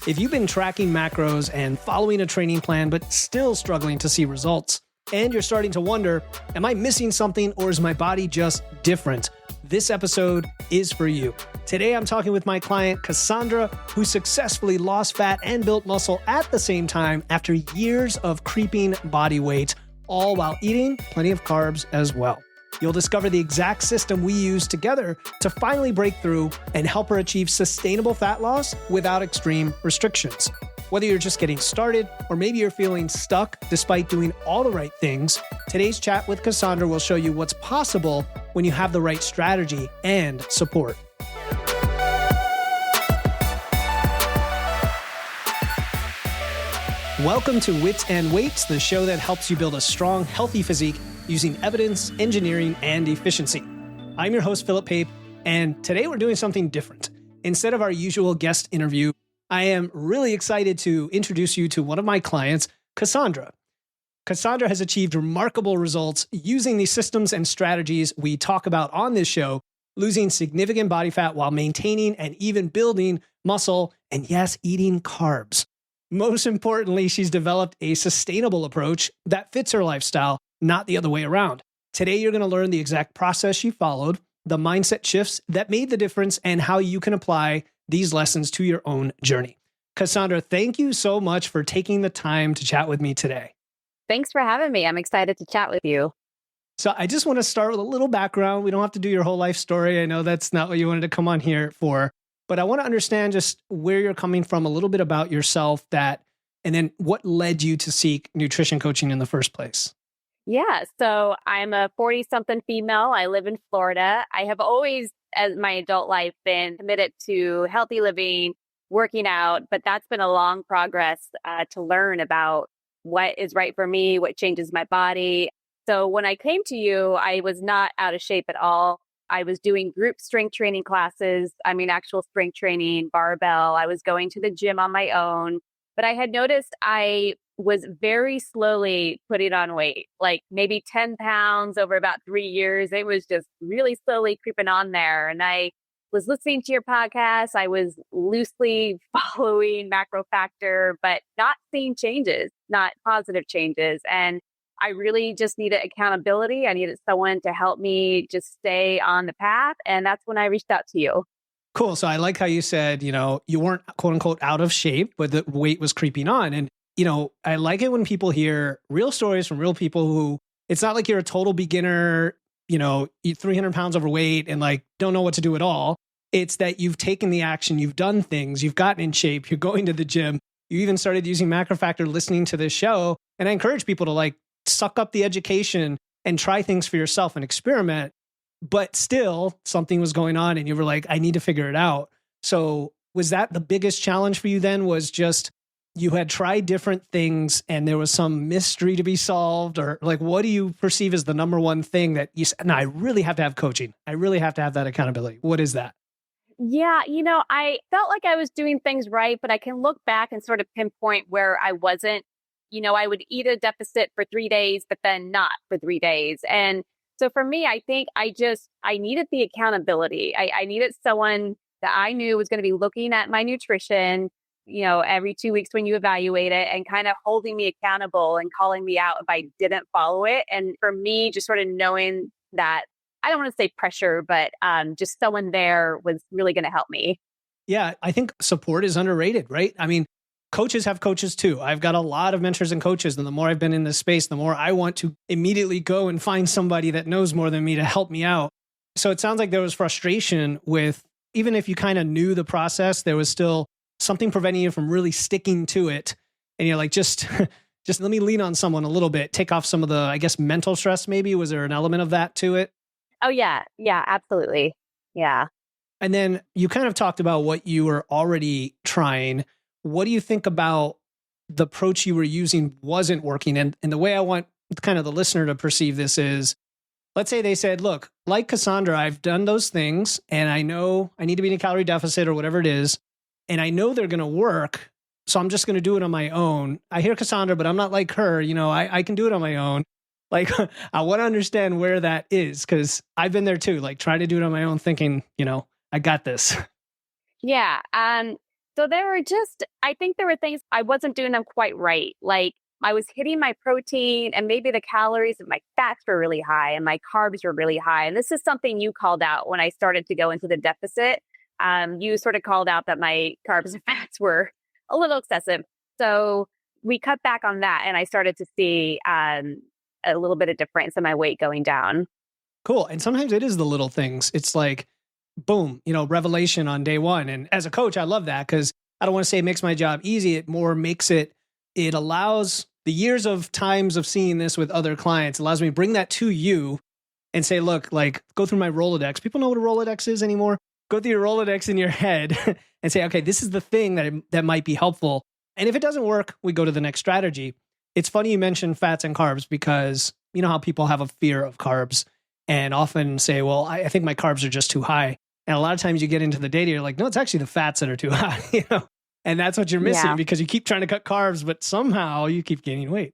If you've been tracking macros and following a training plan, but still struggling to see results, and you're starting to wonder, am I missing something or is my body just different? This episode is for you. Today, I'm talking with my client, Cassandra, who successfully lost fat and built muscle at the same time after years of creeping body weight, all while eating plenty of carbs as well. You'll discover the exact system we use together to finally break through and help her achieve sustainable fat loss without extreme restrictions. Whether you're just getting started or maybe you're feeling stuck despite doing all the right things, today's chat with Cassandra will show you what's possible when you have the right strategy and support. Welcome to Wits and Weights, the show that helps you build a strong, healthy physique using evidence, engineering, and efficiency. I'm your host, Philip Pape, and today we're doing something different. Instead of our usual guest interview, I am really excited to introduce you to one of my clients, Cassandra. Cassandra has achieved remarkable results using the systems and strategies we talk about on this show, losing significant body fat while maintaining and even building muscle, and yes, eating carbs. Most importantly, she's developed a sustainable approach that fits her lifestyle, not the other way around. Today, you're going to learn the exact process she followed, the mindset shifts that made the difference, and how you can apply these lessons to your own journey. Cassandra, thank you so much for taking the time to chat with me today. Thanks for having me. I'm excited to chat with you. So I just want to start with a little background. We don't have to do your whole life story. I know that's not what you wanted to come on here for, but I want to understand just where you're coming from, a little bit about yourself, and then what led you to seek nutrition coaching in the first place. Yeah, so I'm a 40-something female. I live in Florida. I have always, as my adult life, been committed to healthy living, working out, but that's been a long progress to learn about what is right for me, what changes my body. So when I came to you, I was not out of shape at all. I was doing group strength training classes. Actual strength training, barbell. I was going to the gym on my own, but I had noticed I was very slowly putting on weight, like maybe 10 pounds over about 3 years. It was just really slowly creeping on there. And I was listening to your podcast. I was loosely following Macro Factor, but not seeing changes, not positive changes. And I really just needed accountability. I needed someone to help me just stay on the path. And that's when I reached out to you. Cool. So I like how you said, you weren't quote unquote out of shape, but the weight was creeping on. And, I like it when people hear real stories from real people who it's not like you're a total beginner, eat 300 pounds overweight and don't know what to do at all. It's that you've taken the action, you've done things, you've gotten in shape, you're going to the gym, you even started using Macro Factor, listening to this show. And I encourage people to suck up the education and try things for yourself and experiment. But still, something was going on and you were like, I need to figure it out. So was that the biggest challenge for you then, was just you had tried different things and there was some mystery to be solved? Or what do you perceive as the number one thing that you said, no, I really have to have coaching. I really have to have that accountability. What is that? Yeah, I felt like I was doing things right, but I can look back and sort of pinpoint where I wasn't. I would eat a deficit for 3 days, but then not for 3 days. And so for me, I think I needed the accountability. I needed someone that I knew was going to be looking at my nutrition, every 2 weeks when you evaluate it, and kind of holding me accountable and calling me out if I didn't follow it. And for me, just sort of knowing that, I don't want to say pressure, but just someone there was really going to help me. Yeah, I think support is underrated, right? Coaches have coaches too. I've got a lot of mentors and coaches, and the more I've been in this space, the more I want to immediately go and find somebody that knows more than me to help me out. So it sounds like there was frustration with, even if you kind of knew the process, there was still something preventing you from really sticking to it. And you're like, just let me lean on someone a little bit, take off some of the, I guess, mental stress maybe. Was there an element of that to it? Oh, yeah. Yeah, absolutely. Yeah. And then you kind of talked about what you were already trying. What do you think about the approach you were using wasn't working? And the way I want kind of the listener to perceive this is, let's say they said, look, like Cassandra, I've done those things and I know I need to be in a calorie deficit or whatever it is. And I know they're going to work. So I'm just going to do it on my own. I hear Cassandra, but I'm not like her. I can do it on my own. I want to understand where that is, because I've been there too, trying to do it on my own, thinking, I got this. Yeah. So I think there were things I wasn't doing them quite right. Like I was hitting my protein and maybe the calories and my fats were really high and my carbs were really high. And this is something you called out when I started to go into the deficit. You sort of called out that my carbs and fats were a little excessive. So we cut back on that and I started to see a little bit of difference in my weight going down. Cool. And sometimes it is the little things. It's like, boom, revelation on day one. And as a coach, I love that because I don't want to say it makes my job easy. It more makes it allows the years of times of seeing this with other clients, allows me to bring that to you and say, look, like go through my Rolodex. People know what a Rolodex is anymore. Go through your Rolodex in your head and say, okay, this is the thing that might be helpful. And if it doesn't work, we go to the next strategy. It's funny you mentioned fats and carbs because you know how people have a fear of carbs and often say, well, I think my carbs are just too high. And a lot of times you get into the data, you're like, no, it's actually the fats that are too high, and that's what you're missing because you keep trying to cut carbs, but somehow you keep gaining weight.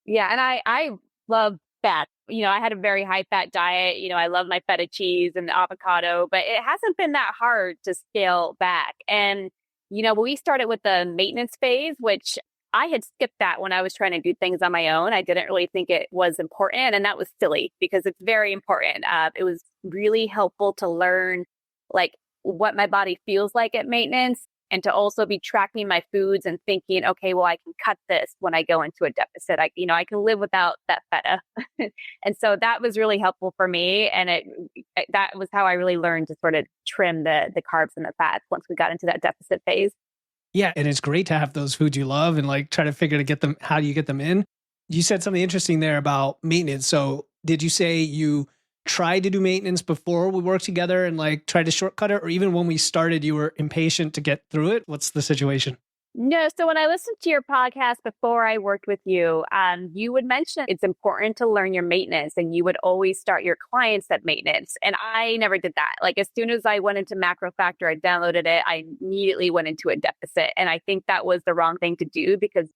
Yeah. And I love fat. I had a very high fat diet. I love my feta cheese and avocado, but it hasn't been that hard to scale back. And, we started with the maintenance phase, which I had skipped that when I was trying to do things on my own. I didn't really think it was important. And that was silly because it's very important. It was really helpful to learn like what my body feels like at maintenance and to also be tracking my foods and thinking, okay, well, I can cut this when I go into a deficit. I can live without that feta. And so that was really helpful for me. And that was how I really learned to sort of trim the carbs and the fats once we got into that deficit phase. Yeah. And it's great to have those foods you love and like try to figure to get them. How do you get them in? You said something interesting there about maintenance. So did you say you tried to do maintenance before we worked together and like tried to shortcut it? Or even when we started, you were impatient to get through it? What's the situation? No. So when I listened to your podcast before I worked with you, you would mention it's important to learn your maintenance and you would always start your clients at maintenance. And I never did that. Like as soon as I went into Macro Factor, I downloaded it, I immediately went into a deficit. And I think that was the wrong thing to do because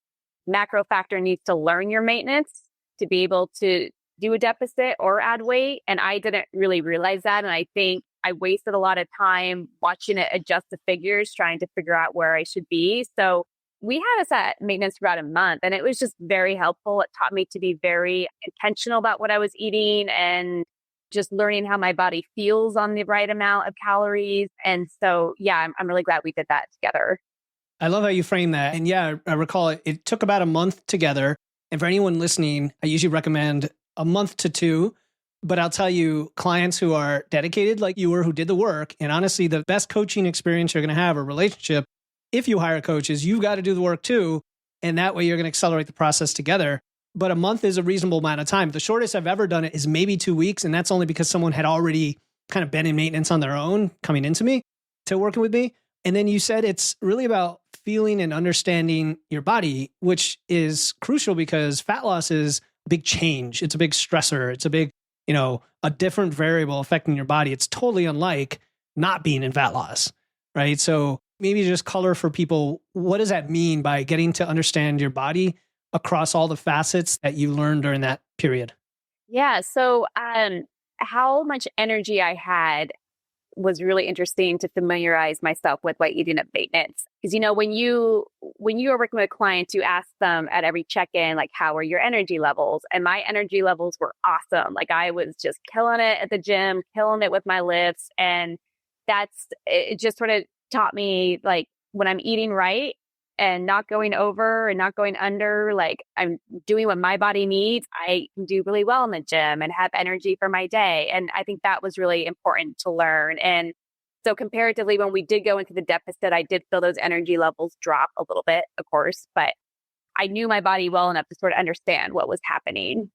Macro Factor needs to learn your maintenance to be able to do a deficit or add weight. And I didn't really realize that. And I think I wasted a lot of time watching it adjust the figures, trying to figure out where I should be. So we had us at maintenance for about a month and it was just very helpful. It taught me to be very intentional about what I was eating and just learning how my body feels on the right amount of calories. And so, yeah, I'm really glad we did that together. I love how you frame that. And yeah, I recall it took about a month together. And for anyone listening, I usually recommend a month to 2, but I'll tell you clients who are dedicated like you were, who did the work. And honestly, the best coaching experience you're going to have or relationship, if you hire coaches, you've got to do the work too. And that way you're going to accelerate the process together. But a month is a reasonable amount of time. The shortest I've ever done it is maybe 2 weeks. And that's only because someone had already kind of been in maintenance on their own coming into me to working with me. And then you said it's really about feeling and understanding your body, which is crucial because fat loss is big change. It's a big stressor. It's a big, a different variable affecting your body. It's totally unlike not being in fat loss, right? So maybe just color for people. What does that mean by getting to understand your body across all the facets that you learned during that period? Yeah. So how much energy I had was really interesting to familiarize myself with while eating at maintenance. Because, when you are working with clients, you ask them at every check-in, like, how are your energy levels? And my energy levels were awesome. Like I was just killing it at the gym, killing it with my lifts. And it just sort of taught me like when I'm eating right and not going over and not going under, like I'm doing what my body needs, I can do really well in the gym and have energy for my day. And I think that was really important to learn. And so comparatively, when we did go into the deficit, I did feel those energy levels drop a little bit, of course, but I knew my body well enough to sort of understand what was happening.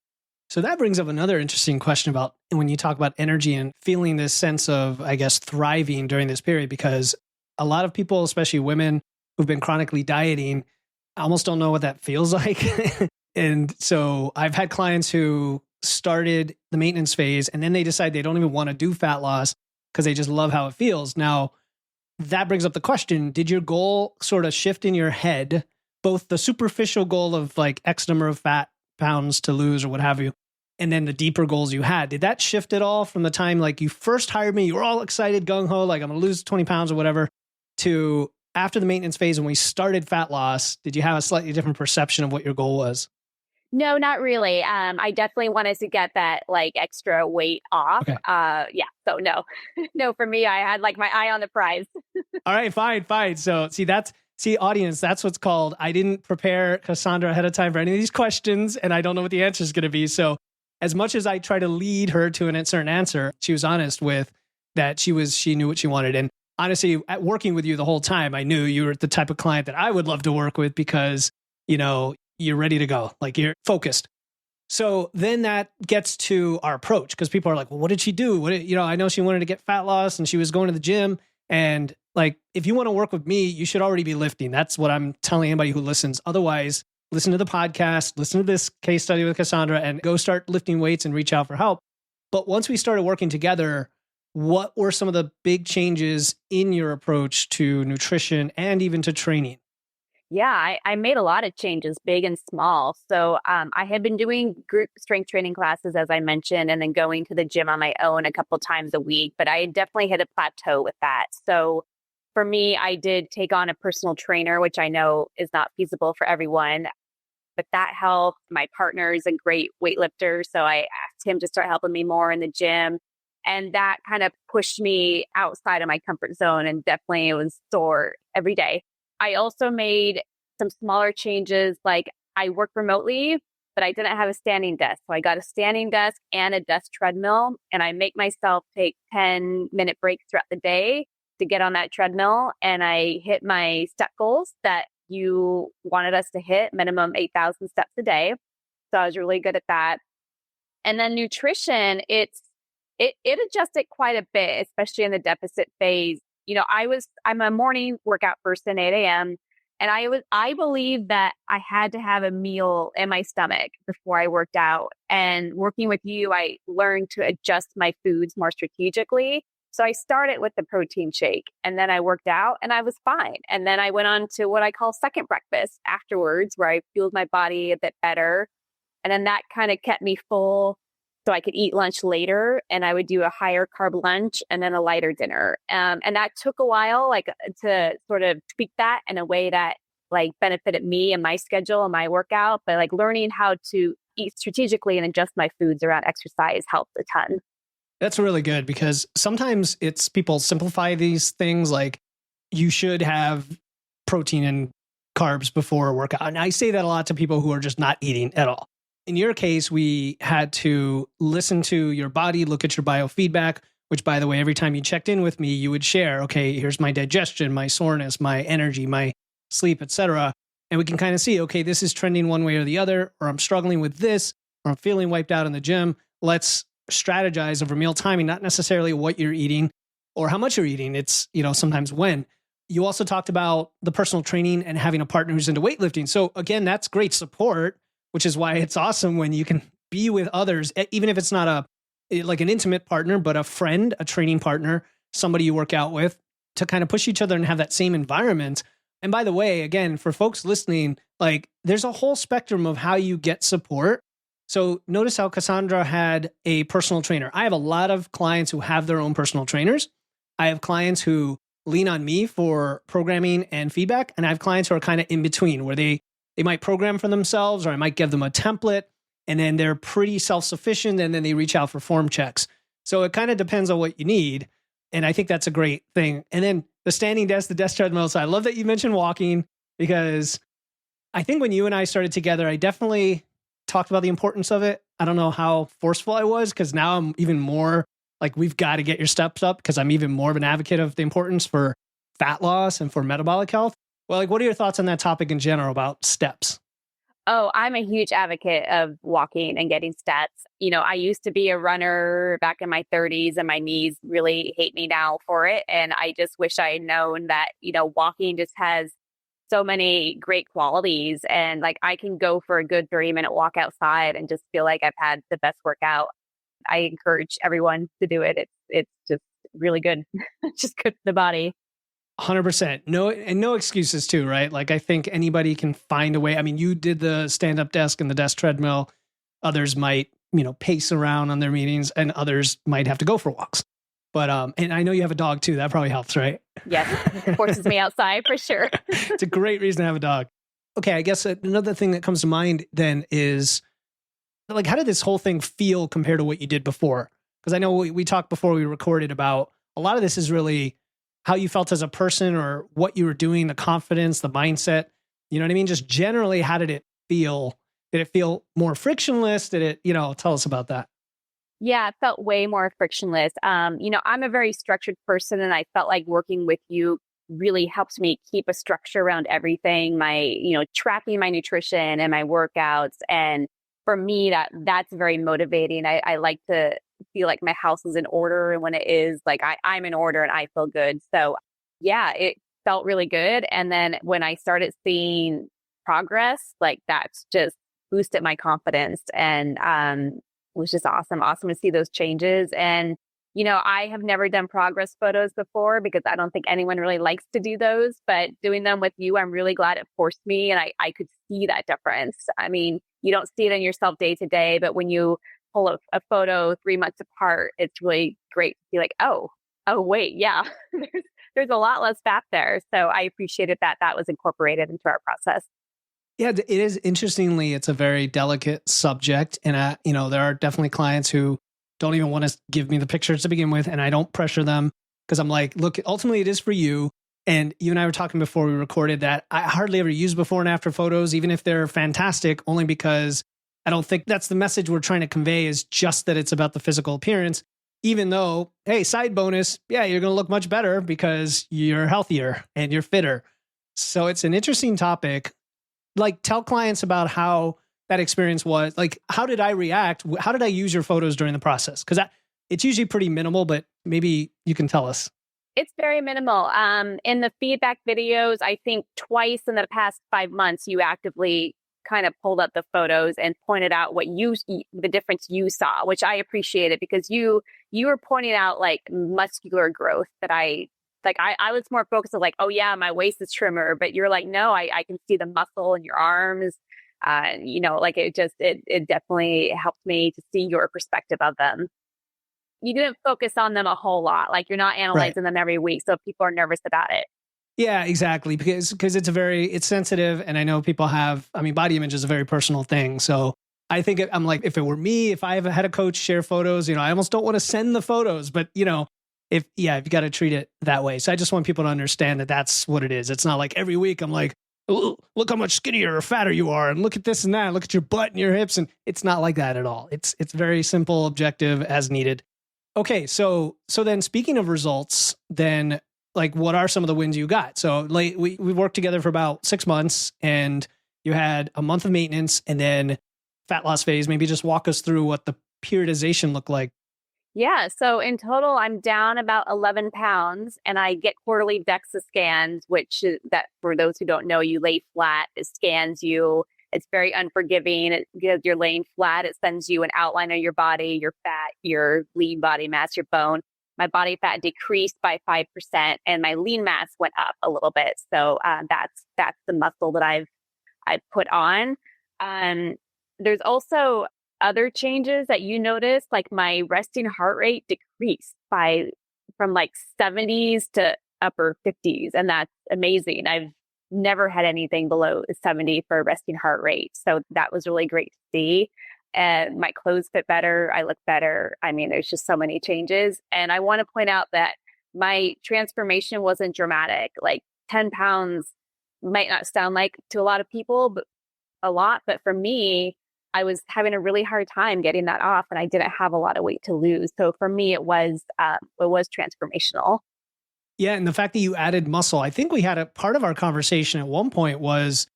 So that brings up another interesting question about when you talk about energy and feeling this sense of, I guess, thriving during this period, because a lot of people, especially women who've been chronically dieting, almost don't know what that feels like. And so I've had clients who started the maintenance phase and then they decide they don't even want to do fat loss because they just love how it feels. Now, that brings up the question, did your goal sort of shift in your head, both the superficial goal of like X number of fat pounds to lose or what have you, and then the deeper goals you had? Did that shift at all from the time like you first hired me, you were all excited, gung-ho, like I'm going to lose 20 pounds or whatever, to after the maintenance phase, when we started fat loss, did you have a slightly different perception of what your goal was? No, not really. I definitely wanted to get that like extra weight off. Okay. Yeah. So no, no, for me, I had like my eye on the prize. All right, fine. So audience, that's what's called, I didn't prepare Cassandra ahead of time for any of these questions, and I don't know what the answer is going to be. So as much as I try to lead her to a certain answer, she was honest with that she knew what she wanted. And honestly, at working with you the whole time, I knew you were the type of client that I would love to work with because, you're ready to go, like you're focused. So then that gets to our approach, because people are like, well, what did she do? I know she wanted to get fat loss and she was going to the gym. And like, if you want to work with me, you should already be lifting. That's what I'm telling anybody who listens. Otherwise, listen to the podcast, listen to this case study with Cassandra, and go start lifting weights and reach out for help. But once we started working together, what were some of the big changes in your approach to nutrition and even to training? Yeah, I made a lot of changes, big and small. So I had been doing group strength training classes, as I mentioned, and then going to the gym on my own a couple times a week. But I definitely hit a plateau with that. So for me, I did take on a personal trainer, which I know is not feasible for everyone. But that helped. My partner is a great weightlifter, so I asked him to start helping me more in the gym. And that kind of pushed me outside of my comfort zone. And definitely it was sore every day. I also made some smaller changes, like I work remotely, but I didn't have a standing desk. So I got a standing desk and a desk treadmill, and I make myself take 10-minute breaks throughout the day to get on that treadmill. And I hit my step goals that you wanted us to hit, minimum 8,000 steps a day. So I was really good at that. And then nutrition, it adjusted quite a bit, especially in the deficit phase. I'm a morning workout person, 8 a.m. And I believe that I had to have a meal in my stomach before I worked out. And working with you, I learned to adjust my foods more strategically. So I started with the protein shake, and then I worked out and I was fine. And then I went on to what I call second breakfast afterwards, where I fueled my body a bit better. And then that kind of kept me full, so I could eat lunch later, and I would do a higher carb lunch and then a lighter dinner. And that took a while, like to sort of tweak that in a way that like benefited me and my schedule and my workout. But like learning how to eat strategically and adjust my foods around exercise helped a ton. That's really good, because sometimes people simplify these things, like you should have protein and carbs before a workout. And I say that a lot to people who are just not eating at all. In your case, we had to listen to your body, look at your biofeedback, which, by the way, every time you checked in with me, you would share, okay, here's my digestion, my soreness, my energy, my sleep, etc. And we can kind of see, okay, this is trending one way or the other, or I'm struggling with this, or I'm feeling wiped out in the gym. Let's strategize over meal timing, not necessarily what you're eating or how much you're eating. It's, sometimes when. You also talked about the personal training and having a partner who's into weightlifting. So again, that's great support, which is why it's awesome when you can be with others, even if it's not like an intimate partner, but a friend, a training partner, somebody you work out with, to kind of push each other and have that same environment. And by the way, again, for folks listening, like there's a whole spectrum of how you get support. So notice how Cassandra had a personal trainer. I have a lot of clients who have their own personal trainers. I have clients who lean on me for programming and feedback. And I have clients who are kind of in between, where they might program for themselves, or I might give them a template, and then they're pretty self-sufficient, and then they reach out for form checks. So it kind of depends on what you need. And I think that's a great thing. And then the standing desk, the desk treadmill. So I love that you mentioned walking, because I think when you and I started together, I definitely talked about the importance of it. I don't know how forceful I was, because now I'm even more like, we've got to get your steps up, because I'm even more of an advocate of the importance for fat loss and for metabolic health. Well, like, what are your thoughts on that topic in general about steps? Oh, I'm a huge advocate of walking and getting steps. I used to be a runner back in my 30s, and my knees really hate me now for it. And I just wish I had known that, walking just has so many great qualities. And like, I can go for a good 30-minute walk outside and just feel like I've had the best workout. I encourage everyone to do it. It's just really good. It's just good for the body. 100%. No excuses too, right? Like, I think anybody can find a way. I mean, you did the stand-up desk and the desk treadmill. Others might, pace around on their meetings, and others might have to go for walks. But and I know you have a dog too. That probably helps, right? Yes, it forces me outside for sure. It's a great reason to have a dog. Okay, I guess another thing that comes to mind then is like, how did this whole thing feel compared to what you did before? Because I know we talked before we recorded about a lot of this is really how you felt as a person or what you were doing, the confidence, the mindset. You know what I mean? Just generally, how did it feel? Did it feel more frictionless? Did it, tell us about that? Yeah, it felt way more frictionless. I'm a very structured person, and I felt like working with you really helps me keep a structure around everything, tracking my nutrition and my workouts. And for me, that's very motivating. I like to feel like my house is in order. And when it is, like I'm in order and I feel good. So yeah, it felt really good. And then when I started seeing progress, like that's just boosted my confidence. And was just awesome. Awesome to see those changes. And, I have never done progress photos before because I don't think anyone really likes to do those, but doing them with you, I'm really glad it forced me and I could see that difference. I mean, you don't see it in yourself day to day, but when you pull a photo 3 months apart, it's really great to be like, oh, wait, yeah, there's a lot less fat there. So I appreciated that was incorporated into our process. Yeah, it is. Interestingly, it's a very delicate subject. And, there are definitely clients who don't even want to give me the pictures to begin with. And I don't pressure them because I'm like, look, ultimately it is for you. And you and I were talking before we recorded that I hardly ever use before and after photos, even if they're fantastic, only because I don't think that's the message we're trying to convey is just that it's about the physical appearance. Even though, hey, side bonus, yeah, you're going to look much better because you're healthier and you're fitter. So it's an interesting topic. Like, tell clients about how that experience was. Like, how did I react? How did I use your photos during the process? Because it's usually pretty minimal, but maybe you can tell us. It's very minimal. In the feedback videos, I think twice in the past 5 months, you actively kind of pulled up the photos and pointed out the difference you saw, which I appreciated because you were pointing out like muscular growth that I was more focused on like, oh yeah, my waist is trimmer, but you're like, no, I can see the muscle in your arms. It definitely helped me to see your perspective of them. You didn't focus on them a whole lot. Like you're not analyzing them every week. So people are nervous about it. Yeah, exactly. Because it's sensitive. And I know people body image is a very personal thing. So I think I'm like, if it were me, if I ever had a coach share photos, I almost don't want to send the photos, but if you got to treat it that way. So I just want people to understand that that's what it is. It's not like every week I'm like, oh, look how much skinnier or fatter you are. And look at this and that. Look at your butt and your hips. And it's not like that at all. It's very simple, objective, as needed. Okay. So then speaking of results, then like what are some of the wins you got? So we worked together for about 6 months and you had a month of maintenance and then fat loss phase. Maybe just walk us through what the periodization looked like. Yeah. So in total, I'm down about 11 pounds and I get quarterly DEXA scans, which that for those who don't know, you lay flat, it scans you. It's very unforgiving because you're laying flat. It sends you an outline of your body, your fat, your lean body mass, your bone. My body fat decreased by 5% and my lean mass went up a little bit. So that's the muscle that I've put on. There's also other changes that you notice, like my resting heart rate decreased from like 70s to upper 50s. And that's amazing. I've never had anything below 70 for resting heart rate. So that was really great to see. And my clothes fit better. I look better. I mean, there's just so many changes. And I want to point out that my transformation wasn't dramatic. Like 10 pounds might not sound like to a lot of people, but but for me, I was having a really hard time getting that off and I didn't have a lot of weight to lose. So for me, it was transformational. Yeah. And the fact that you added muscle, I think we had a part of our conversation at one point was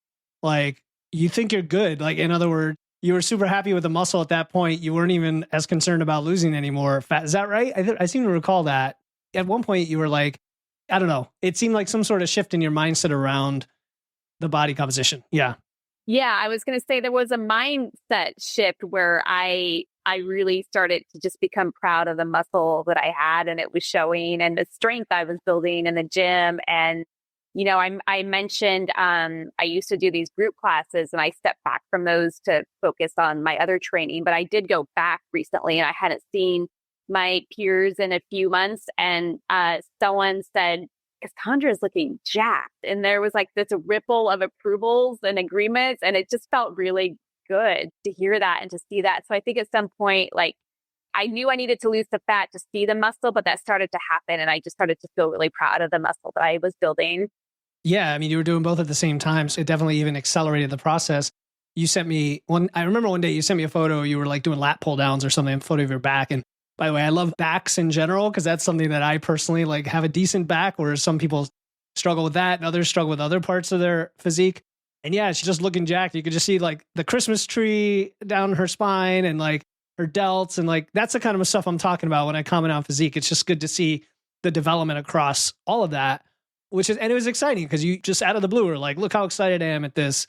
like, you think you're good. Like, in other words, you were super happy with the muscle at that point. You weren't even as concerned about losing any more fat. Is that right? I seem to recall that at one point you were like, I don't know. It seemed like some sort of shift in your mindset around the body composition. Yeah. Yeah, I was going to say there was a mindset shift where I really started to just become proud of the muscle that I had and it was showing and the strength I was building in the gym. And, I mentioned I used to do these group classes and I stepped back from those to focus on my other training, but I did go back recently and I hadn't seen my peers in a few months, and someone said, Cassandra is looking jacked. And there was like this ripple of approvals and agreements. And it just felt really good to hear that and to see that. So I think at some point, like, I knew I needed to lose the fat to see the muscle, but that started to happen. And I just started to feel really proud of the muscle that I was building. Yeah, I mean, you were doing both at the same time. So it definitely even accelerated the process. You sent me one, I remember one day you sent me a photo, you were like doing lat pull downs or something, a photo of your back. And by the way, I love backs in general, because that's something that I personally like, have a decent back, whereas some people struggle with that and others struggle with other parts of their physique. And yeah, she's just looking jacked. You could just see like the Christmas tree down her spine and like her delts. And like, that's the kind of stuff I'm talking about when I comment on physique. It's just good to see the development across all of that, and it was exciting because you just out of the blue were like, look how excited I am at this.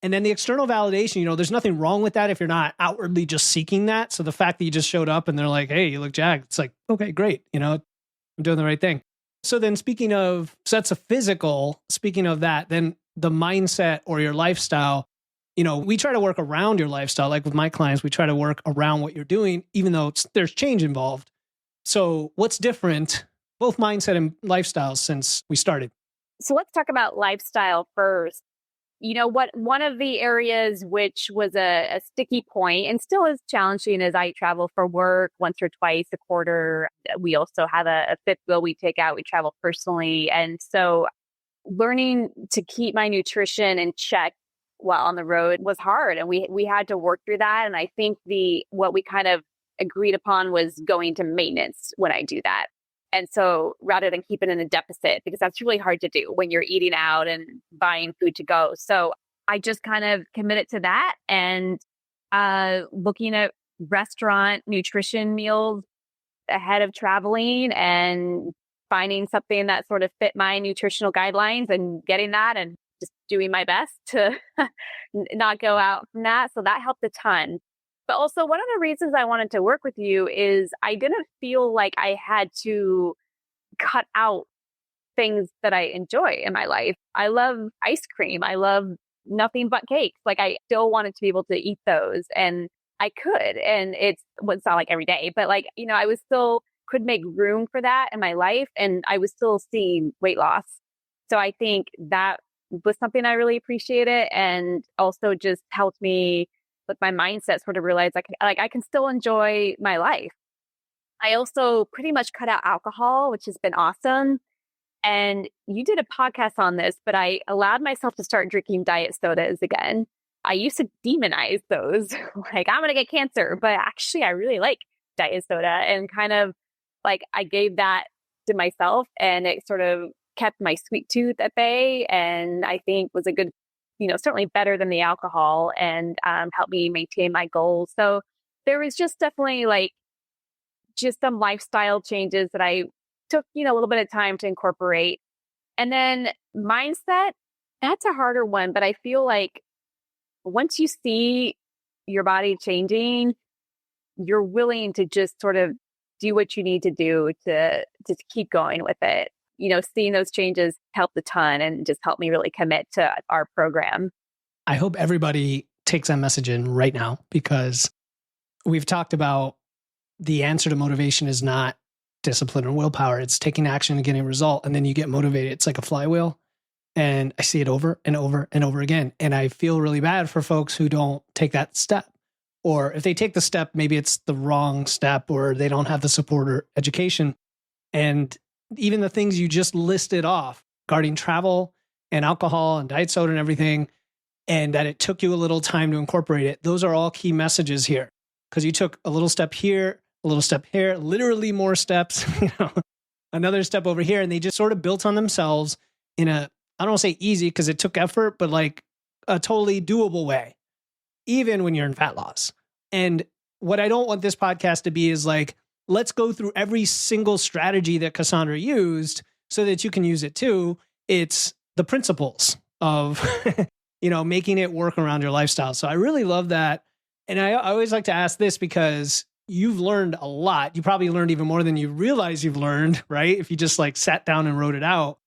And then the external validation, there's nothing wrong with that if you're not outwardly just seeking that. So the fact that you just showed up and they're like, hey, you look jacked. It's like, okay, great. I'm doing the right thing. So then so that's a physical, speaking of that, then the mindset or your lifestyle, we try to work around your lifestyle. Like with my clients, we try to work around what you're doing, even though there's change involved. So what's different, both mindset and lifestyle, since we started? So let's talk about lifestyle first. One of the areas which was a sticky point and still is challenging as I travel for work once or twice a quarter. We also have a fifth wheel we take out. We travel personally. And so learning to keep my nutrition in check while on the road was hard. And we had to work through that. And I think what we kind of agreed upon was going to maintenance when I do that. And so rather than keep it in a deficit, because that's really hard to do when you're eating out and buying food to go. So I just kind of committed to that and looking at restaurant nutrition meals ahead of traveling and finding something that sort of fit my nutritional guidelines and getting that and just doing my best to not go out from that. So that helped a ton. But also, one of the reasons I wanted to work with you is I didn't feel like I had to cut out things that I enjoy in my life. I love ice cream. I love nothing but cakes. Like, I still wanted to be able to eat those, and I could. And it's not like every day, but like, I was still could make room for that in my life, and I was still seeing weight loss. So I think that was something I really appreciated, and also just helped me with my mindset sort of realize like I can still enjoy my life. I also pretty much cut out alcohol, which has been awesome. And you did a podcast on this, but I allowed myself to start drinking diet sodas again. I used to demonize those, like I'm going to get cancer, but actually I really like diet soda, and kind of like I gave that to myself, and it sort of kept my sweet tooth at bay. And I think was a good, certainly better than the alcohol, and helped me maintain my goals. So there was just definitely like just some lifestyle changes that I took, a little bit of time to incorporate. And then mindset, that's a harder one, but I feel like once you see your body changing, you're willing to just sort of do what you need to do to just keep going with it. Seeing those changes helped a ton and just helped me really commit to our program. I hope everybody takes that message in right now, because we've talked about the answer to motivation is not discipline or willpower. It's taking action and getting a result. And then you get motivated. It's like a flywheel. And I see it over and over and over again. And I feel really bad for folks who don't take that step. Or if they take the step, maybe it's the wrong step, or they don't have the support or education. And even the things you just listed off regarding travel and alcohol and diet soda and everything, and that it took you a little time to incorporate it, those are all key messages here, because you took a little step here, a little step here, literally more steps, another step over here, and they just sort of built on themselves in I don't want to say easy because it took effort, but like a totally doable way, even when you're in fat loss. And what I don't want this podcast to be is like, let's go through every single strategy that Cassandra used so that you can use it too. It's the principles of, making it work around your lifestyle. So I really love that. And I always like to ask this because you've learned a lot. You probably learned even more than you realize you've learned, right? If you just like sat down and wrote it out.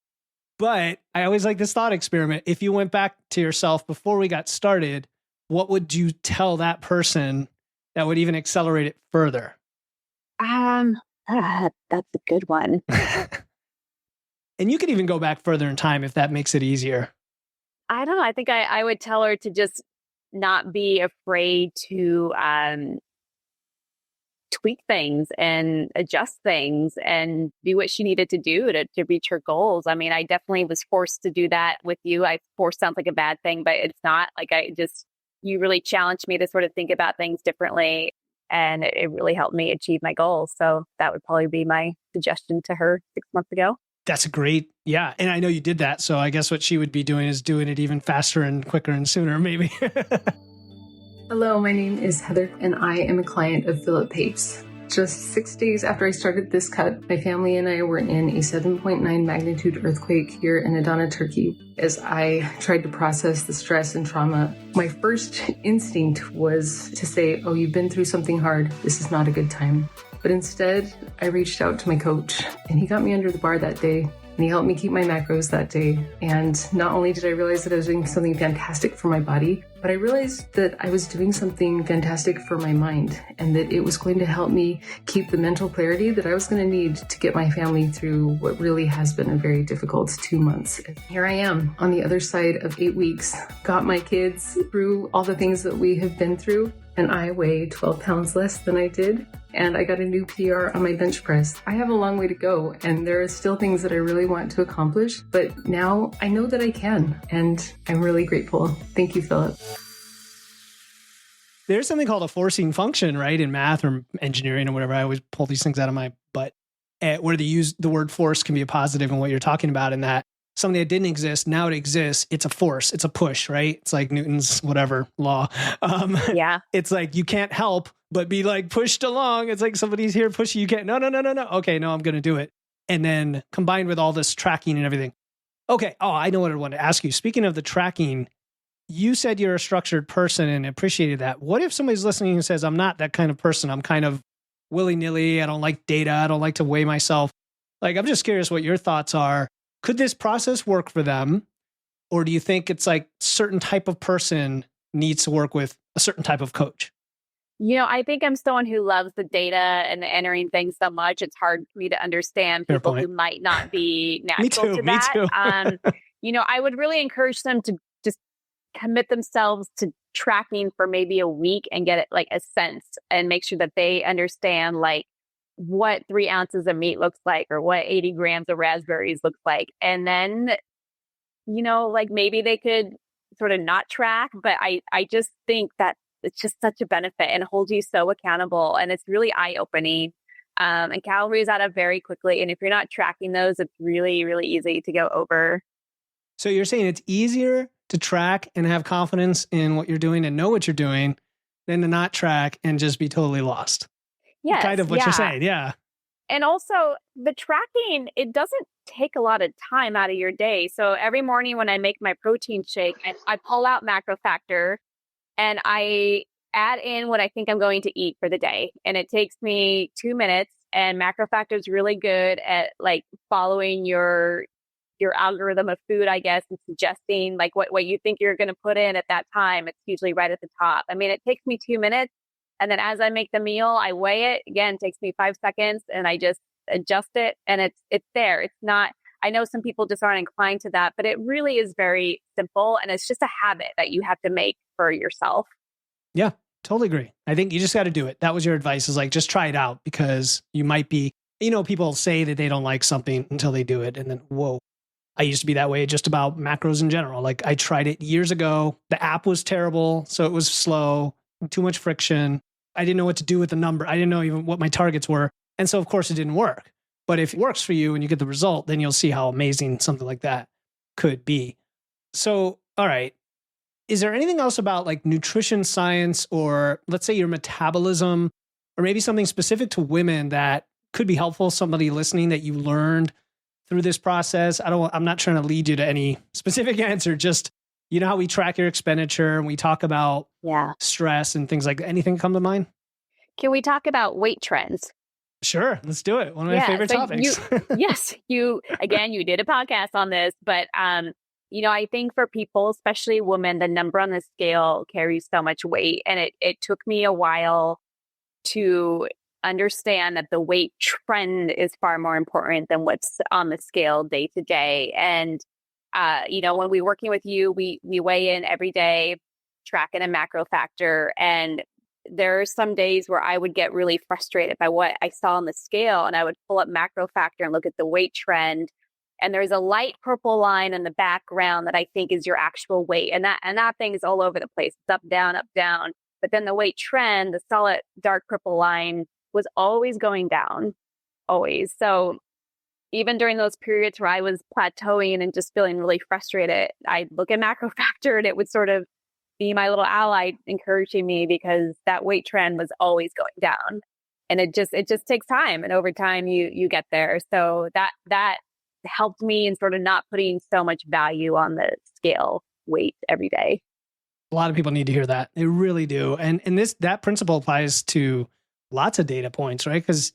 But I always like this thought experiment. If you went back to yourself before we got started, what would you tell that person that would even accelerate it further? That's a good one. And you could even go back further in time if that makes it easier. I don't know. I think I would tell her to just not be afraid to tweak things and adjust things and do what she needed to do to reach her goals. I mean, I definitely was forced to do that with you. Forced sounds like a bad thing, but it's not. Like you really challenged me to sort of think about things differently, and it really helped me achieve my goals. So that would probably be my suggestion to her 6 months ago. That's great. Yeah. And I know you did that. So I guess what she would be doing is doing it even faster and quicker and sooner, maybe. Hello, my name is Heather, and I am a client of Philip Pape's. Just 6 days after I started this cut, my family and I were in a 7.9 magnitude earthquake here in Adana, Turkey. As I tried to process the stress and trauma, my first instinct was to say, oh, you've been through something hard. This is not a good time. But instead, I reached out to my coach, and he got me under the bar that day. And he helped me keep my macros that day. And not only did I realize that I was doing something fantastic for my body, but I realized that I was doing something fantastic for my mind, and that it was going to help me keep the mental clarity that I was going to need to get my family through what really has been a very difficult 2 months. And here I am on the other side of 8 weeks, got my kids through all the things that we have been through, and I weigh 12 pounds less than I did. And I got a new PR on my bench press. I have a long way to go, and there are still things that I really want to accomplish, but now I know that I can, and I'm really grateful. Thank you, Philip. There's something called a forcing function, right? In math or engineering or whatever. I always pull these things out of my butt, where they use the word force can be a positive in what you're talking about, in that something that didn't exist, now it exists. It's a force. It's a push, right? It's like Newton's whatever law. Yeah. It's like you can't help but be like pushed along. It's like somebody's here pushing you. Can't. No. Okay, no, I'm going to do it. And then combined with all this tracking and everything. Okay. Oh, I know what I wanted to ask you. Speaking of the tracking, you said you're a structured person and appreciated that. What if somebody's listening and says, I'm not that kind of person. I'm kind of willy-nilly. I don't like data. I don't like to weigh myself. Like, I'm just curious what your thoughts are. Could this process work for them? Or do you think it's like certain type of person needs to work with a certain type of coach? I think I'm someone who loves the data and the entering things so much. It's hard for me to understand people who might not be natural to that. Me too. I would really encourage them to just commit themselves to tracking for maybe a week and get it like a sense, and make sure that they understand like what 3 ounces of meat looks like, or what 80 grams of raspberries looks like. And then, like maybe they could sort of not track, but I just think that it's just such a benefit and holds you so accountable, and it's really eye-opening. And calories add up very quickly. And if you're not tracking those, it's really, really easy to go over. So you're saying it's easier to track and have confidence in what you're doing and know what you're doing than to not track and just be totally lost. Yes, kind of what you're saying. Yeah. And also the tracking, it doesn't take a lot of time out of your day. So every morning when I make my protein shake, I pull out macro factor and I add in what I think I'm going to eat for the day. And it takes me 2 minutes, and macro factor is really good at like following your algorithm of food, I guess, and suggesting like what you think you're going to put in at that time. It's usually right at the top. I mean, it takes me 2 minutes. And then as I make the meal, I weigh it. Again, it takes me 5 seconds, and I just adjust it, and it's there. It's not, I know some people just aren't inclined to that, but it really is very simple, and it's just a habit that you have to make for yourself. Yeah, totally agree. I think you just got to do it. That was your advice, is like, just try it out, because you might be, people say that they don't like something until they do it. And then, whoa, I used to be that way just about macros in general. Like, I tried it years ago. The app was terrible. So it was slow, too much friction. I didn't know what to do with the number. I didn't know even what my targets were. And so, of course, it didn't work. But if it works for you and you get the result, then you'll see how amazing something like that could be. So, all right. Is there anything else about like nutrition science, or let's say your metabolism, or maybe something specific to women that could be helpful? Somebody listening that you learned through this process? I'm not trying to lead you to any specific answer. Just, how we track your expenditure and we talk about stress and things like that. Anything come to mind? Can we talk about weight trends? Sure. Let's do it. One of my favorite topics. You did a podcast on this, but, I think for people, especially women, the number on the scale carries so much weight. And it took me a while to understand that the weight trend is far more important than what's on the scale day to day. And, when we're working with you, we weigh in every day, tracking a macro factor. And there are some days where I would get really frustrated by what I saw on the scale, and I would pull up macro factor and look at the weight trend. And there's a light purple line in the background that I think is your actual weight. And that thing is all over the place. It's up, down, up, down. But then the weight trend, the solid dark purple line, was always going down, always. So even during those periods where I was plateauing and just feeling really frustrated, I'd look at macro factor and it would sort of be my little ally encouraging me, because that weight trend was always going down. And it just takes time. And over time you get there. So that helped me in sort of not putting so much value on the scale weight every day. A lot of people need to hear that. They really do. And that principle applies to lots of data points, right? Because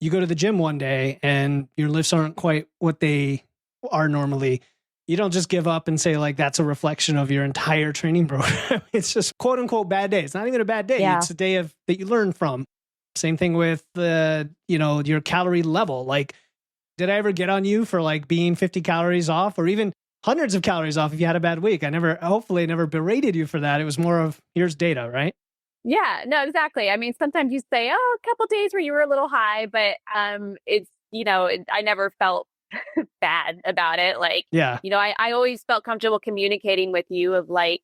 you go to the gym one day and your lifts aren't quite what they are normally. You don't just give up and say like, that's a reflection of your entire training program. It's just quote unquote bad day. It's not even a bad day. Yeah. It's a day that you learn from. Same thing with your calorie level. Like, did I ever get on you for like being 50 calories off or even hundreds of calories off if you had a bad week? Hopefully I never berated you for that. It was more of, here's data, right? Yeah, no, exactly. I mean, sometimes you say, oh, a couple days where you were a little high, but I never felt bad about it. Like, yeah, I always felt comfortable communicating with you of like,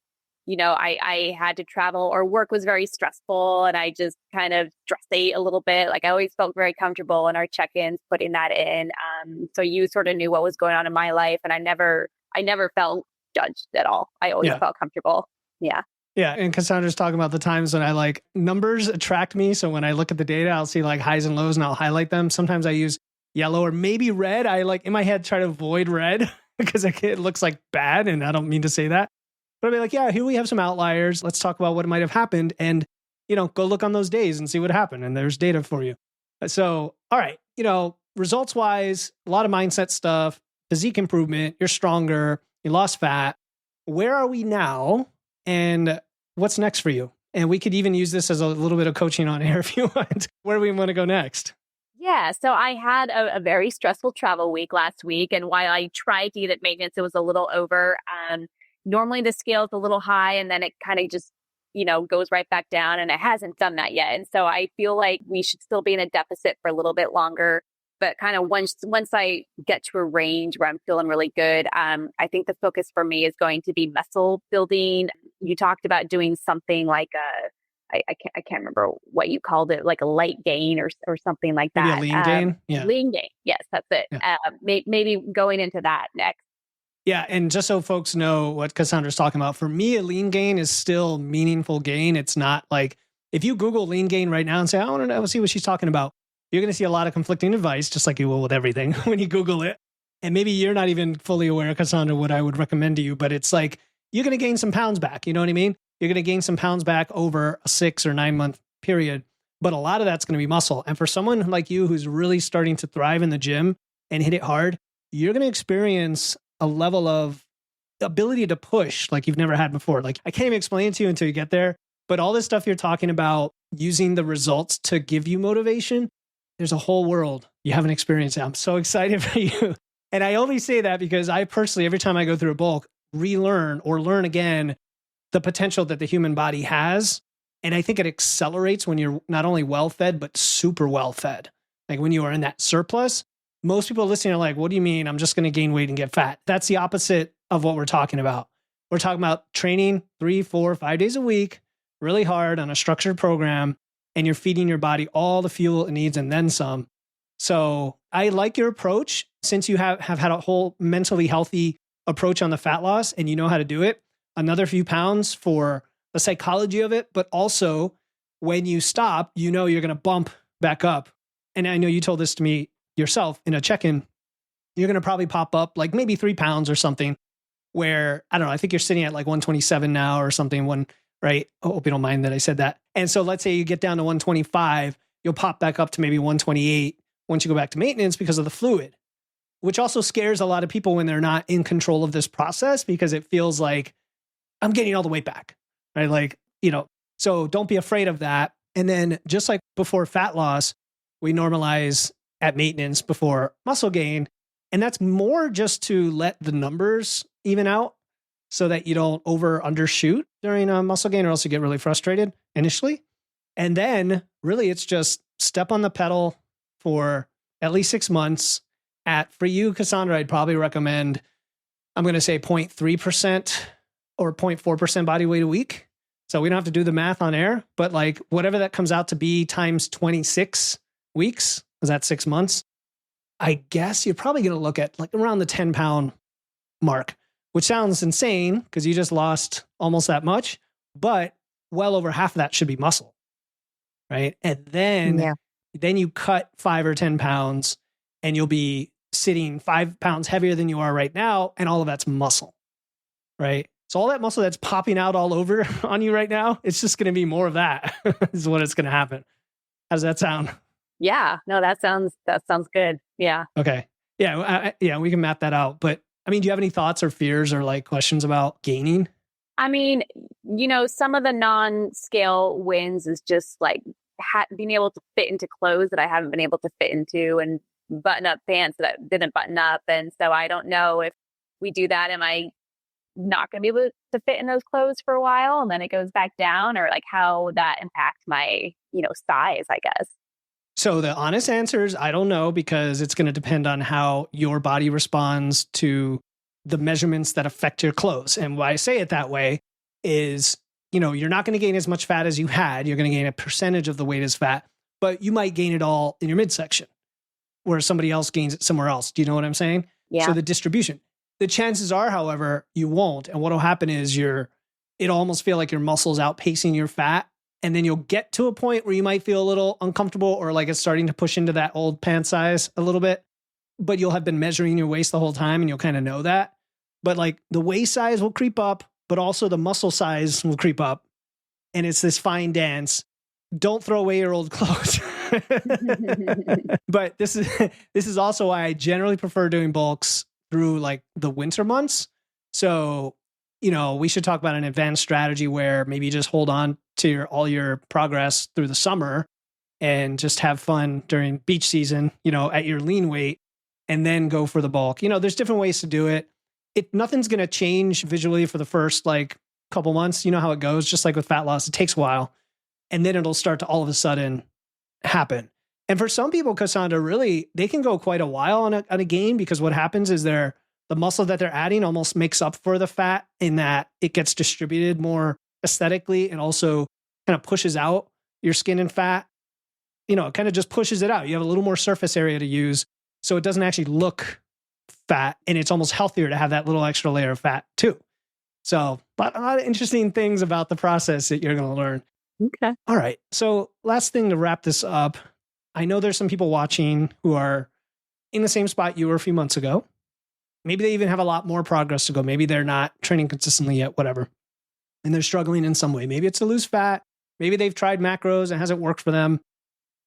I had to travel or work was very stressful and I just kind of stress ate a little bit. Like I always felt very comfortable in our check-ins, putting that in. So you sort of knew what was going on in my life, and I never felt judged at all. I always felt comfortable. Yeah. Yeah. And Cassandra's talking about the times when I like numbers attract me. So when I look at the data, I'll see like highs and lows and I'll highlight them. Sometimes I use yellow or maybe red. I like in my head try to avoid red because it looks like bad. And I don't mean to say that. But I'll be like, yeah, here we have some outliers. Let's talk about what might have happened and, go look on those days and see what happened. And there's data for you. So, all right, results wise, a lot of mindset stuff, physique improvement, you're stronger, you lost fat. Where are we now? And what's next for you? And we could even use this as a little bit of coaching on air if you want. Where do we want to go next? Yeah, so I had a very stressful travel week last week. And while I tried to eat at maintenance, it was a little over. Normally the scale is a little high and then it kind of just, goes right back down, and it hasn't done that yet. And so I feel like we should still be in a deficit for a little bit longer. But kind of once I get to a range where I'm feeling really good, I think the focus for me is going to be muscle building. You talked about doing something like I can't remember what you called it, like a light gain or something like that. Maybe a lean gain? Yeah. Lean gain. Yes, that's it. Yeah. Maybe going into that next. Yeah. And just so folks know what Cassandra's talking about, for me, a lean gain is still meaningful gain. It's not like if you Google lean gain right now and say, I want to see what she's talking about, you're going to see a lot of conflicting advice, just like you will with everything when you Google it. And maybe you're not even fully aware, Cassandra, what I would recommend to you, but it's like, you're going to gain some pounds back. You know what I mean? You're going to gain some pounds back over a 6 or 9 month period, but a lot of that's going to be muscle. And for someone like you, who's really starting to thrive in the gym and hit it hard, you're going to experience a level of ability to push like you've never had before. Like I can't even explain it to you until you get there, but all this stuff you're talking about, using the results to give you motivation, there's a whole world you haven't experienced. I'm so excited for you. And I only say that because I personally, every time I go through a bulk, relearn or learn again the potential that the human body has. And I think it accelerates when you're not only well-fed, but super well-fed. Like when you are in that surplus, most people listening are like, what do you mean? I'm just going to gain weight and get fat. That's the opposite of what we're talking about. We're talking about training 3, 4, 5 days a week, really hard on a structured program, and you're feeding your body all the fuel it needs and then some. So I like your approach since you have had a whole mentally healthy approach on the fat loss and you know how to do it. Another few pounds for the psychology of it, but also when you stop, you're going to bump back up. And I know you told this to me yourself in a check-in, you're going to probably pop up like maybe 3 pounds or something where, I don't know, I think you're sitting at like 127 now or something, right? I hope you don't mind that I said that. And so let's say you get down to 125, you'll pop back up to maybe 128 once you go back to maintenance because of the fluid, which also scares a lot of people when they're not in control of this process because it feels like I'm getting all the weight back, right? Like, so don't be afraid of that. And then just like before fat loss, we normalize at maintenance before muscle gain. And that's more just to let the numbers even out so that you don't undershoot during a muscle gain, or else you get really frustrated initially. And then really it's just step on the pedal for at least 6 months. For you, Cassandra, I'd probably recommend, I'm going to say 0.3% or 0.4% body weight a week. So we don't have to do the math on air, but like whatever that comes out to be times 26 weeks, is that 6 months? I guess you're probably going to look at like around the 10-pound mark, which sounds insane because you just lost almost that much, but well over half of that should be muscle, right? And then you cut 5 or 10 pounds and you'll be sitting 5 pounds heavier than you are right now. And all of that's muscle, right? So all that muscle that's popping out all over on you right now, it's just going to be more of that is what it's going to happen. How does that sound? Yeah, no, that sounds good. Yeah. Okay. Yeah. We can map that out. But I mean, do you have any thoughts or fears or like questions about gaining? I mean, some of the non-scale wins is just like being able to fit into clothes that I haven't been able to fit into, and button up pants that didn't button up. And so I don't know if we do that, am I not going to be able to fit in those clothes for a while and then it goes back down, or like how that impacts my, size, I guess. So the honest answer is I don't know, because it's going to depend on how your body responds to the measurements that affect your clothes. And why I say it that way is, you're not going to gain as much fat as you had. You're going to gain a percentage of the weight as fat, but you might gain it all in your midsection where somebody else gains it somewhere else. Do you know what I'm saying? Yeah. So the distribution. The chances are, however, you won't. And what will happen is it'll almost feel like your muscles outpacing your fat. And then you'll get to a point where you might feel a little uncomfortable, or like it's starting to push into that old pant size a little bit, but you'll have been measuring your waist the whole time and you'll kind of know that. But like the waist size will creep up, but also the muscle size will creep up. And it's this fine dance. Don't throw away your old clothes. But this is also why I generally prefer doing bulks through like the winter months. So, we should talk about an advanced strategy where maybe you just hold on to all your progress through the summer and just have fun during beach season, at your lean weight, and then go for the bulk. There's different ways to do it. Nothing's going to change visually for the first like couple months. You know how it goes, just like with fat loss, it takes a while. And then it'll start to all of a sudden happen. And for some people, Cassandra, really, they can go quite a while on a gain, because what happens is the muscle that they're adding almost makes up for the fat in that it gets distributed more aesthetically and also kind of pushes out your skin and fat. It kind of just pushes it out. You have a little more surface area to use, so it doesn't actually look fat, and it's almost healthier to have that little extra layer of fat too. So, but a lot of interesting things about the process that you're going to learn. Okay. All right. So last thing to wrap this up. I know there's some people watching who are in the same spot you were a few months ago. Maybe they even have a lot more progress to go. Maybe they're not training consistently yet, whatever. And they're struggling in some way. Maybe it's to lose fat. Maybe they've tried macros and it hasn't worked for them.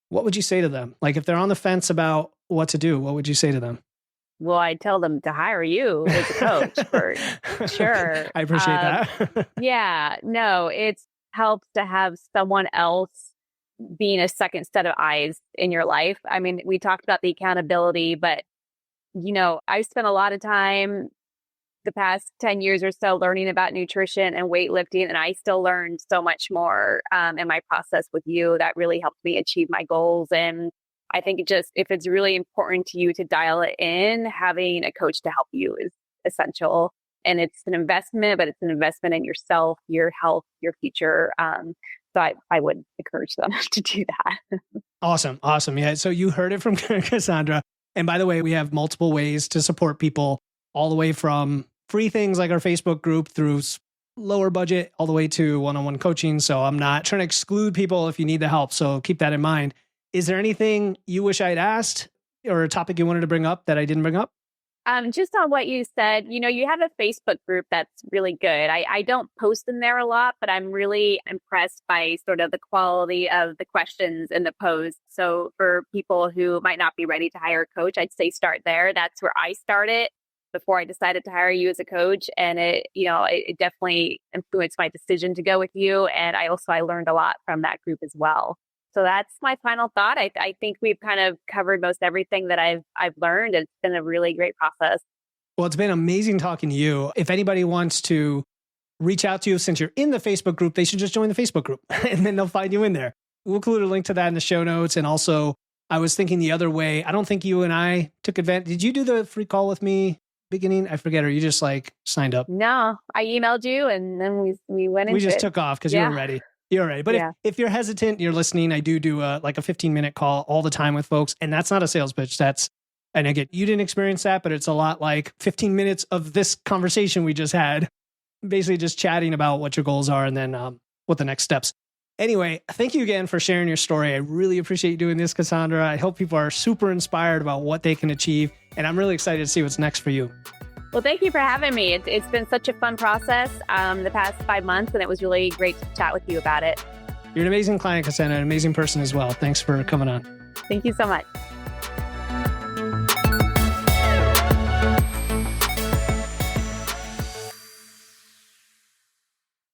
What would you say to them? Like if they're on the fence about what to do, what would you say to them? Well, I tell them to hire you as a coach for sure. I appreciate that. Yeah, no, it helps to have someone else being a second set of eyes in your life. I mean, we talked about the accountability, but I've spent a lot of time the past 10 years or so learning about nutrition and weightlifting, and I still learned so much more in my process with you that really helped me achieve my goals. And I think if it's really important to you to dial it in, having a coach to help you is essential. And it's an investment, but it's an investment in yourself, your health, your future. So I would encourage them to do that. Awesome. Yeah. So you heard it from Cassandra. And by the way, we have multiple ways to support people, all the way from free things like our Facebook group through lower budget, all the way to one-on-one coaching. So I'm not trying to exclude people if you need the help. So keep that in mind. Is there anything you wish I'd asked or a topic you wanted to bring up that I didn't bring up? Just on what you said, you have a Facebook group that's really good. I don't post in there a lot, but I'm really impressed by sort of the quality of the questions in the posts. So for people who might not be ready to hire a coach, I'd say start there. That's where I started before I decided to hire you as a coach. And it definitely influenced my decision to go with you. And I learned a lot from that group as well. So that's my final thought. I think we've kind of covered most everything that I've learned. It's been a really great process. Well, it's been amazing talking to you. If anybody wants to reach out to you, since you're in the Facebook group, they should just join the Facebook group and then they'll find you in there. We'll include a link to that in the show notes. And also, I was thinking the other way. I don't think you and I took advantage. Did you do the free call with me beginning? I forget. Or you just like signed up? No, I emailed you and then we went into We just it. took off because you were ready. You're ready. But if you're hesitant, you're listening, I do like a 15-minute call all the time with folks. And that's not a sales pitch. And again, you didn't experience that, but it's a lot like 15 minutes of this conversation we just had, basically just chatting about what your goals are and then what the next steps. Anyway, thank you again for sharing your story. I really appreciate you doing this, Cassandra. I hope people are super inspired about what they can achieve. And I'm really excited to see what's next for you. Well, thank you for having me. It's been such a fun process the past 5 months, and it was really great to chat with you about it. You're an amazing client, Cassandra, an amazing person as well. Thanks for coming on. Thank you so much.